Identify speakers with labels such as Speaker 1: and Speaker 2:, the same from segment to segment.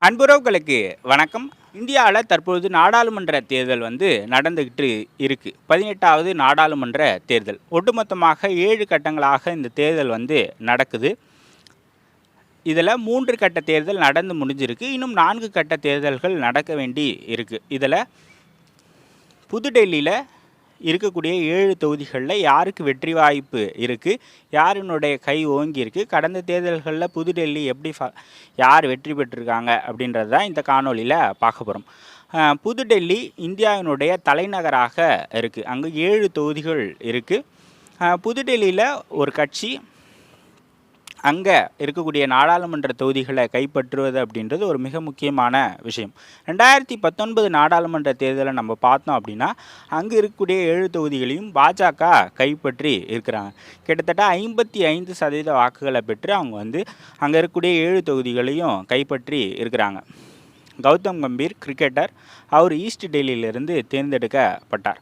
Speaker 1: அன்புறவுகளுக்கு வணக்கம். இந்தியாவில் தற்பொழுது நாடாளுமன்ற தேர்தல் நடந்துகிட்டு இருக்கு. 18வது நாடாளுமன்ற தேர்தல். ஒட்டுமொத்தமாக 7 கட்டங்களாக இந்த தேர்தல் நடக்குது. இதில் 3 கட்ட தேர்தல் நடந்து முடிஞ்சிருக்கு. இன்னும் 4 கட்ட தேர்தல்கள் நடக்க வேண்டி இருக்கு. இதில் புதுடெல்லியில் இருக்கக்கூடிய 7 தொகுதிகளில் யாருக்கு வெற்றி வாய்ப்பு இருக்குது, யாரினுடைய கை ஓங்கி இருக்குது, கடந்த தேர்தல்களில் புதுடெல்லி எப்படி யார் வெற்றி பெற்றிருக்காங்க அப்படின்றது தான் இந்த காணொலியில் பார்க்க போகிறோம். புதுடெல்லி இந்தியாவினுடைய தலைநகராக இருக்குது. அங்கே 7 தொகுதிகள் இருக்குது. புதுடெல்லியில் ஒரு கட்சி அங்கே இருக்கக்கூடிய நாடாளுமன்ற தொகுதிகளை கைப்பற்றுவது அப்படின்றது ஒரு மிக முக்கியமான விஷயம். 2019 நாடாளுமன்ற தேர்தலை நம்ம பார்த்தோம் அப்படின்னா அங்கே இருக்கக்கூடிய 7 தொகுதிகளையும் பாஜக கைப்பற்றி இருக்கிறாங்க. கிட்டத்தட்ட 55% வாக்குகளை பெற்று அவங்க அங்கே இருக்கக்கூடிய 7 தொகுதிகளையும் கைப்பற்றி இருக்கிறாங்க. கௌதம் கம்பீர் கிரிக்கெட்டர், அவர் ஈஸ்ட் டெல்லியிலிருந்து தேர்ந்தெடுக்கப்பட்டார்.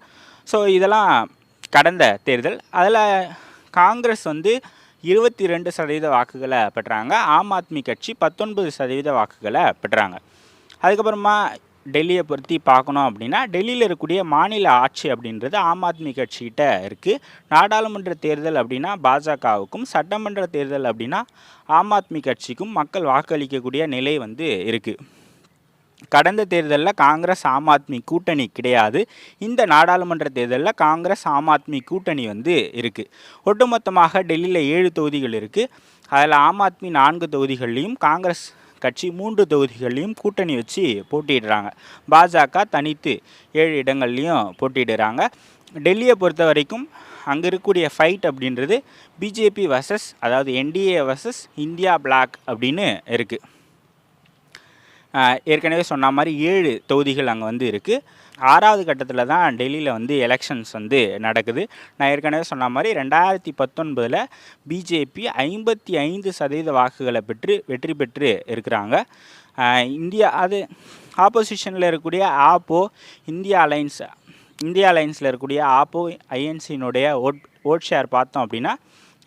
Speaker 1: ஸோ இதெல்லாம் கடந்த தேர்தல். அதில் காங்கிரஸ் 22% வாக்குகளை பெற்றாங்க. ஆம் ஆத்மி கட்சி 19% வாக்குகளை பெற்றாங்க. அதுக்கப்புறமா டெல்லியை பற்றி பார்க்கணும் அப்படின்னா டெல்லியில் இருக்கக்கூடிய மாநில ஆட்சி அப்படின்றது ஆம் ஆத்மி கட்சிகிட்ட இருக்குது. நாடாளுமன்ற தேர்தல் அப்படின்னா பாஜகவுக்கும், சட்டமன்ற தேர்தல் அப்படின்னா ஆம் ஆத்மி கட்சிக்கும் மக்கள் வாக்களிக்கக்கூடிய நிலை இருக்குது. கடந்த தேர்தலில் காங்கிரஸ் ஆம் ஆத்மி கூட்டணி கிடையாது. இந்த நாடாளுமன்ற தேர்தலில் காங்கிரஸ் ஆம் ஆத்மி கூட்டணி இருக்குது. ஒட்டுமொத்தமாக டெல்லியில் 7 தொகுதிகள் இருக்குது. அதில் ஆம் ஆத்மி 4 தொகுதிகள்லையும், காங்கிரஸ் கட்சி 3 தொகுதிகள்லையும் கூட்டணி வச்சு போட்டியிடுறாங்க. பாஜக தனித்து 7 இடங்கள்லையும் போட்டியிடுறாங்க. டெல்லியை பொறுத்த வரைக்கும் அங்கே இருக்கக்கூடிய ஃபைட் அப்படின்றது பிஜேபி வர்சஸ், அதாவது என்டிஏ வர்சஸ் இந்தியா பிளாக் அப்படின்னு இருக்குது. ஏற்கனவே சொன்ன மாதிரி 7 தொகுதிகள் அங்கே இருக்குது. 6வது கட்டத்தில் தான் டெல்லியில் எலெக்ஷன்ஸ் நடக்குது. நான் ஏற்கனவே சொன்ன மாதிரி 2019 பிஜேபி 55% வாக்குகளை பெற்று வெற்றி பெற்று இருக்கிறாங்க. அது ஆப்போசிஷனில் இருக்கக்கூடிய ஆப்போ, இந்தியா அலைன்ஸில் இருக்கக்கூடிய ஆப்போ ஐஎன்சியினுடைய ஓட் ஷேர் பார்த்தோம் அப்படின்னா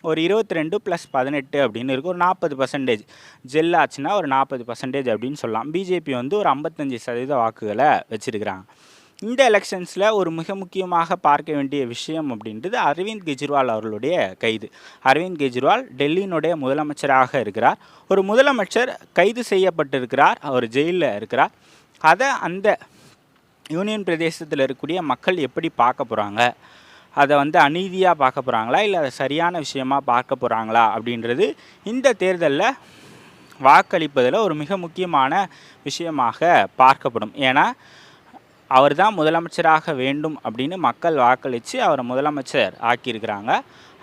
Speaker 1: ஒரு 22 + 18 அப்படின்னு இருக்குது. ஒரு 40% ஜெல் ஆச்சுன்னா ஒரு 40% அப்படின்னு சொல்லலாம். பிஜேபி ஒரு 55% வாக்குகளை வச்சுருக்கிறாங்க. இந்த எலெக்ஷன்ஸில் ஒரு மிக முக்கியமாக பார்க்க வேண்டிய விஷயம் அப்படின்றது அரவிந்த் கெஜ்ரிவால் அவர்களுடைய கைது. அரவிந்த் கெஜ்ரிவால் டெல்லியினுடைய முதலமைச்சராக இருக்கிறார். ஒரு முதலமைச்சர் கைது செய்யப்பட்டிருக்கிறார், அவர் ஜெயிலில் இருக்கிறார். அதை அந்த யூனியன் பிரதேசத்தில் இருக்கக்கூடிய மக்கள் எப்படி பார்க்க போகிறாங்க, அதை அநீதியாக பார்க்க போகிறாங்களா, இல்லை அதை சரியான விஷயமாக பார்க்க போகிறாங்களா அப்படின்றது இந்த தேர்தலில் வாக்களிப்பதில் ஒரு மிக முக்கியமான விஷயமாக பார்க்கப்படும். ஏன்னா அவர் தான் முதலமைச்சராக வேண்டும் அப்படின்னு மக்கள் வாக்களித்து அவரை முதலமைச்சர் ஆக்கியிருக்கிறாங்க.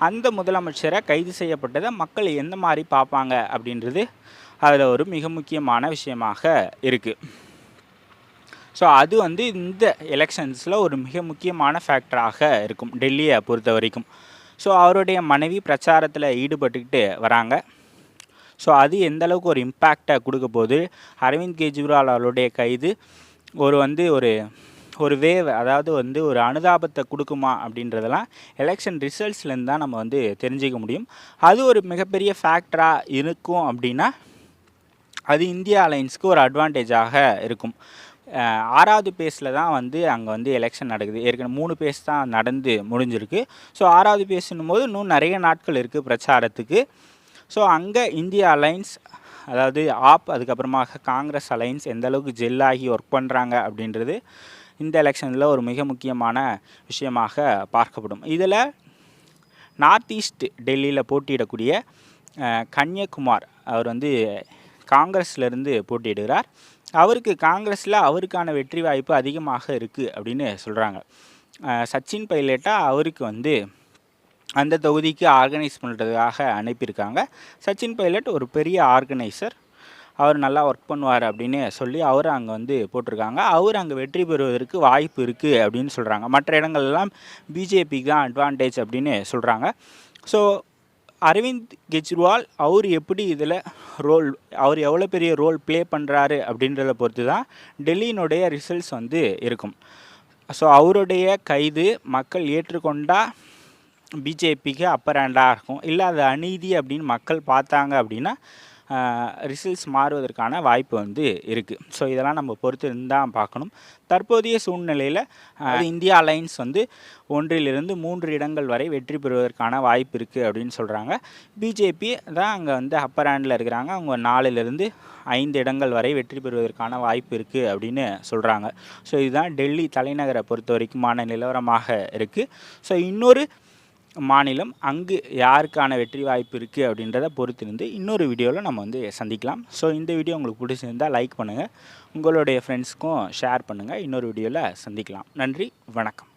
Speaker 1: அந்த முதலமைச்சரை கைது செய்யப்பட்டதை மக்கள் எந்த மாதிரி பார்ப்பாங்க அப்படின்றது அதில் ஒரு மிக முக்கியமான விஷயமாக இருக்குது. ஸோ அது இந்த எலெக்ஷன்ஸில் ஒரு மிக முக்கியமான ஃபேக்டராக இருக்கும் டெல்லியை பொறுத்த வரைக்கும். ஸோ அவருடைய மனைவி பிரச்சாரத்தில் ஈடுபட்டுக்கிட்டு வராங்க. ஸோ அது எந்தளவுக்கு ஒரு இம்பேக்டை கொடுக்க போகுது, அரவிந்த் கெஜ்ரிவால் அவருடைய கைது ஒரு ஒரு ஒரு வேவ், அதாவது ஒரு அனுதாபத்தை கொடுக்குமா அப்படின்றதெல்லாம் எலெக்ஷன் ரிசல்ட்ஸ்லேருந்து தான் நம்ம தெரிஞ்சிக்க முடியும். அது ஒரு மிகப்பெரிய ஃபேக்டராக இருக்கும் அப்படின்னா அது இந்தியா அலைன்ஸ்க்கு ஒரு அட்வான்டேஜாக இருக்கும். 6வது பேஸில் தான் அங்கே எலெக்ஷன் நடக்குது. ஏற்கனவே 3 பேஸ் தான் நடந்து முடிஞ்சிருக்கு. ஸோ 6வது பேஸுன்னும் போது இன்னும் நிறைய நாட்கள் இருக்குது பிரச்சாரத்துக்கு. ஸோ அங்கே இந்தியா அலைன்ஸ், அதாவது ஆப், அதுக்கப்புறமாக காங்கிரஸ் அலைன்ஸ் எந்தளவுக்கு ஜெல்லாகி ஒர்க் பண்ணுறாங்க அப்படின்றது இந்த எலெக்ஷனில் ஒரு மிக முக்கியமான விஷயமாக பார்க்கப்படும். இதில் நார்த் ஈஸ்ட் டெல்லியில் போட்டியிடக்கூடிய கன்யாகுமார் அவர் காங்கிரஸ்லேருந்து போட்டியிடுகிறார். அவருக்கு காங்கிரஸில் அவருக்கான வெற்றி வாய்ப்பு அதிகமாக இருக்குது அப்படின்னு சொல்கிறாங்க. சச்சின் பைலட்டா அவருக்கு அந்த தொகுதிக்கு ஆர்கனைஸ் பண்ணுறதுக்காக அனுப்பியிருக்காங்க. சச்சின் பைலட் ஒரு பெரிய ஆர்கனைசர், அவர் நல்லா ஒர்க் பண்ணுவார் அப்படின்னு சொல்லி அவர் அங்கே போட்டிருக்காங்க. அவர் அங்கே வெற்றி பெறுவதற்கு வாய்ப்பு இருக்குது அப்படின்னு சொல்கிறாங்க. மற்ற இடங்கள்லாம் பிஜேபிக்கு தான் அட்வான்டேஜ் அப்படின்னு சொல்கிறாங்க. ஸோ அரவிந்த் கெஜ்ரிவால் அவர் எப்படி இதில் அவர் எவ்வளோ பெரிய ரோல் ப்ளே பண்ணுறாரு அப்படின்றத பொறுத்து தான் டெல்லியினுடைய ரிசல்ட்ஸ் இருக்கும். ஸோ அவருடைய கைது மக்கள் ஏற்றுக்கொண்டால் பிஜேபிக்கு அப்பர் ஹேண்டாக இருக்கும். இல்லை அது அநீதி அப்படின்னு மக்கள் பார்த்தாங்க அப்படின்னா ரிசல்ட்ஸ் மாறுவதற்கான வாய்ப்பு வந்து இருக்குது. ஸோ இதெல்லாம் நம்ம பொறுத்து தான் பார்க்கணும். தற்போதைய சூழ்நிலையில் இந்தியா அலைன்ஸ் வந்து 1 to 3 இடங்கள் வரை வெற்றி பெறுவதற்கான வாய்ப்பு இருக்குது அப்படின்னு சொல்கிறாங்க. பிஜேபி தான் அங்கே வந்து அப்பர் ஹேண்டில் இருக்கிறாங்க. அவங்க 4 to 5 இடங்கள் வரை வெற்றி பெறுவதற்கான வாய்ப்பு இருக்குது அப்படின்னு சொல்கிறாங்க. ஸோ இதுதான் டெல்லி தலைநகரை பொறுத்த வரைக்குமான நிலவரமாக இருக்குது. ஸோ இன்னொரு மாநிலம் அங்கு யாருக்கான வெற்றி வாய்ப்பு இருக்குது அப்படின்றத பொறுத்திருந்து இன்னொரு வீடியோவில் நம்ம வந்து சந்திக்கலாம். ஸோ இந்த வீடியோ உங்களுக்கு பிடிச்சிருந்தால் லைக் பண்ணுங்கள், உங்களுடைய ஃப்ரெண்ட்ஸ்க்கும் ஷேர் பண்ணுங்கள். இன்னொரு வீடியோவில் சந்திக்கலாம். நன்றி, வணக்கம்.